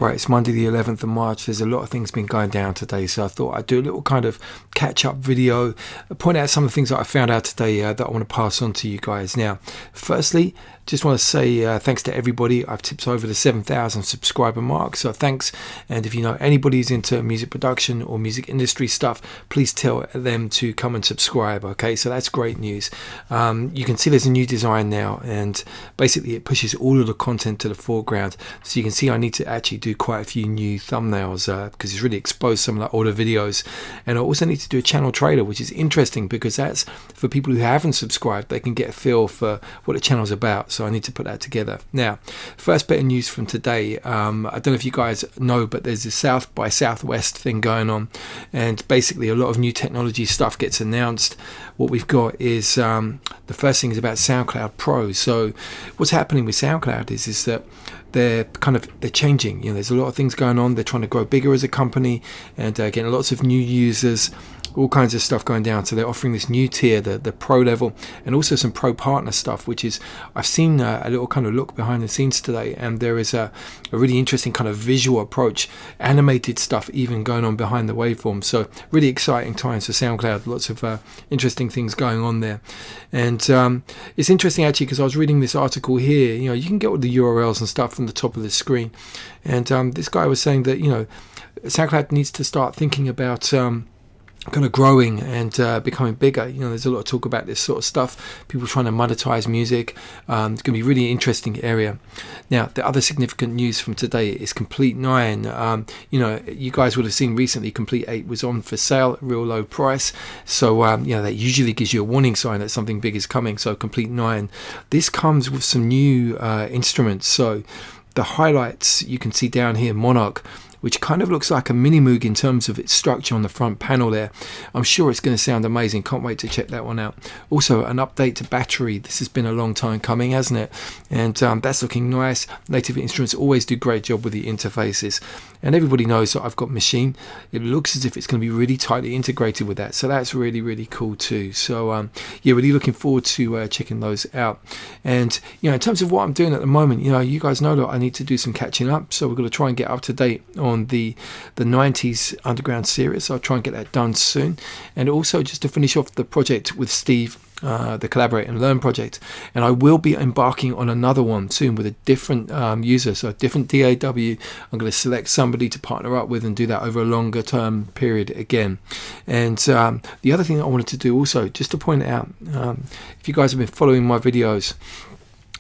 Right, it's Monday the 11th of March. There's a lot of things been going down today, so I thought I'd do a little kind of catch-up video, point out some of the things that I found out today that I want to pass on to you guys. Now, firstly, just want to say thanks to everybody. I've tipped over the 7,000 subscriber mark, so thanks. And if you know anybody who's into music production or music industry stuff, please tell them to come and subscribe. Okay, so that's great news. You can see there's a new design now, and basically it pushes all of the content to the foreground. So you can see I need to actually do quite a few new thumbnails because it's really exposed some of the older videos. And I also need to do a channel trailer, which is interesting because that's for people who haven't subscribed. They can get a feel for what the channel's about. So I need to put that together. Now, first bit of news from today. I don't know if you guys know, but there's a South by Southwest thing going on, and basically a lot of new technology stuff gets announced. What we've got is the first thing is about SoundCloud Pro. So what's happening with SoundCloud is that they're changing. You know, there's a lot of things going on. They're trying to grow bigger as a company and getting lots of new users, all kinds of stuff going down. So they're offering this new tier, the pro level, and also some pro partner stuff, which is, I've seen a little kind of look behind the scenes today, and there is a really interesting kind of visual approach, animated stuff even going on behind the waveform. So really exciting times for SoundCloud, lots of interesting things going on there. And it's interesting actually because I was reading this article here. You know, you can get all the URLs and stuff from the top of the screen, and this guy was saying that, you know, SoundCloud needs to start thinking about kind of growing and becoming bigger. You know, there's a lot of talk about this sort of stuff, people trying to monetize music. It's going to be a really interesting area. Now, the other significant news from today is Komplete 9. You know, you guys would have seen recently Komplete 8 was on for sale at a real low price, so you know, that usually gives you a warning sign that something big is coming. So Komplete 9, this comes with some new instruments. So the highlights you can see down here, Monarch, which kind of looks like a mini Moog in terms of its structure on the front panel there. I'm sure it's going to sound amazing. Can't wait to check that one out. Also, an update to battery. This has been a long time coming, hasn't it? And that's looking nice. Native Instruments always do a great job with the interfaces. And everybody knows that I've got Machine. It looks as if it's going to be really tightly integrated with that. So that's really, really cool too. So yeah, really looking forward to checking those out. And, you know, in terms of what I'm doing at the moment, you know, you guys know that I need to do some catching up. So we're going to try and get up to date on the 90s Underground series. So I'll try and get that done soon. And also just to finish off the project with Steve, the Collaborate and Learn project, and I will be embarking on another one soon with a different user, so a different DAW. I'm going to select somebody to partner up with and do that over a longer term period again. And the other thing that I wanted to do also, just to point out, if you guys have been following my videos,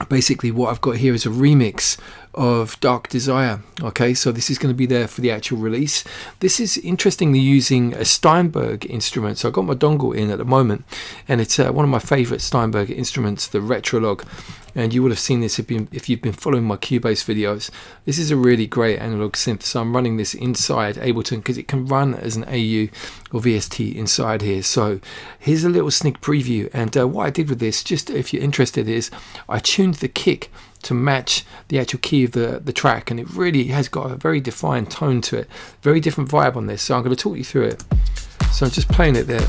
basically what I've got here is a remix of Dark Desire. Okay, so this is going to be there for the actual release. This is interestingly using a Steinberg instrument. So I've got my dongle in at the moment, and it's one of my favorite Steinberg instruments, the Retrolog. And you would have seen this if you've been following my Cubase videos. This is a really great analog synth. So I'm running this inside Ableton because it can run as an AU or VST inside here. So here's a little sneak preview. And what I did with this, just if you're interested, is I tuned the kick to match the actual key of the track, and it really has got a very defined tone to it, very different vibe on this. So I'm going to talk you through it. So I'm just playing it there,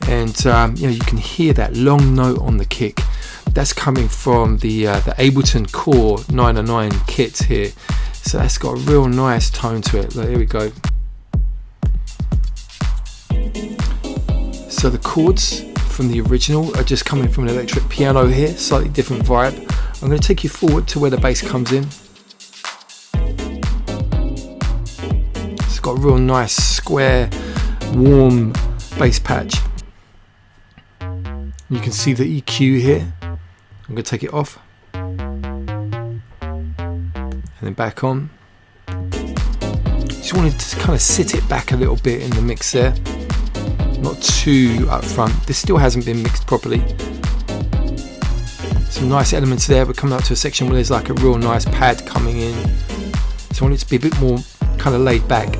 and you know, you can hear that long note on the kick. That's coming from the Ableton Core 909 kit here, so that's got a real nice tone to it. Look, here we go. So the chords from the original are just coming from an electric piano here, slightly different vibe. I'm going to take you forward to where the bass comes in. It's got a real nice square, warm bass patch. You can see the EQ here. I'm going to take it off and then back on. Just wanted to kind of sit it back a little bit in the mix there, not too up front. This still hasn't been mixed properly. Some nice elements there. We're coming up to a section where there's like a real nice pad coming in, so I want it to be a bit more kind of laid back.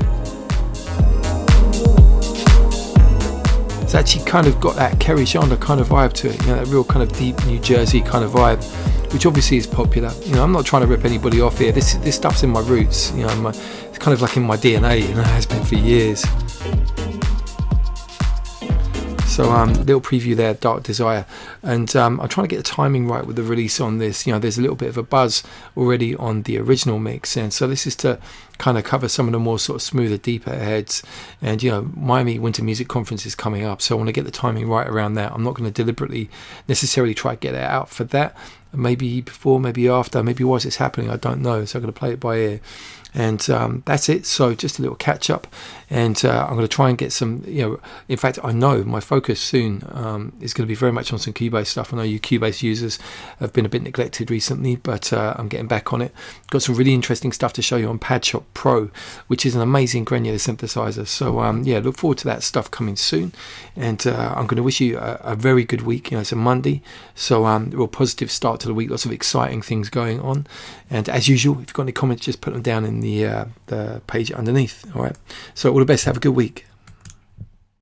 It's actually kind of got that Kerry Chandler kind of vibe to it, you know, that real kind of deep New Jersey kind of vibe, which obviously is popular. You know, I'm not trying to rip anybody off here. This stuff's in my roots. You know, it's kind of like in my DNA. You know, it has been for years. So little preview there, Dark Desire, and I'm trying to get the timing right with the release on this. There's a little bit of a buzz already on the original mix, and so this is to kind of cover some of the more sort of smoother, deeper heads. And Miami Winter Music Conference is coming up, so I want to get the timing right around that. I'm not going to deliberately necessarily try to get it out for that. Maybe before, maybe after, maybe whilst it's happening, I don't know. So I'm going to play it by ear. And that's it. So just a little catch up, and I'm going to try and get some, in fact, I know my focus soon is going to be very much on some Cubase stuff. I know you Cubase users have been a bit neglected recently, but I'm getting back on it. Got some really interesting stuff to show you on PadShop Pro, which is an amazing granular synthesizer. So look forward to that stuff coming soon. And I'm going to wish you a very good week. It's a Monday, so real positive start to the week. Lots of exciting things going on. And as usual, if you've got any comments, just put them down in the page underneath. All right. So all the best. Have a good week.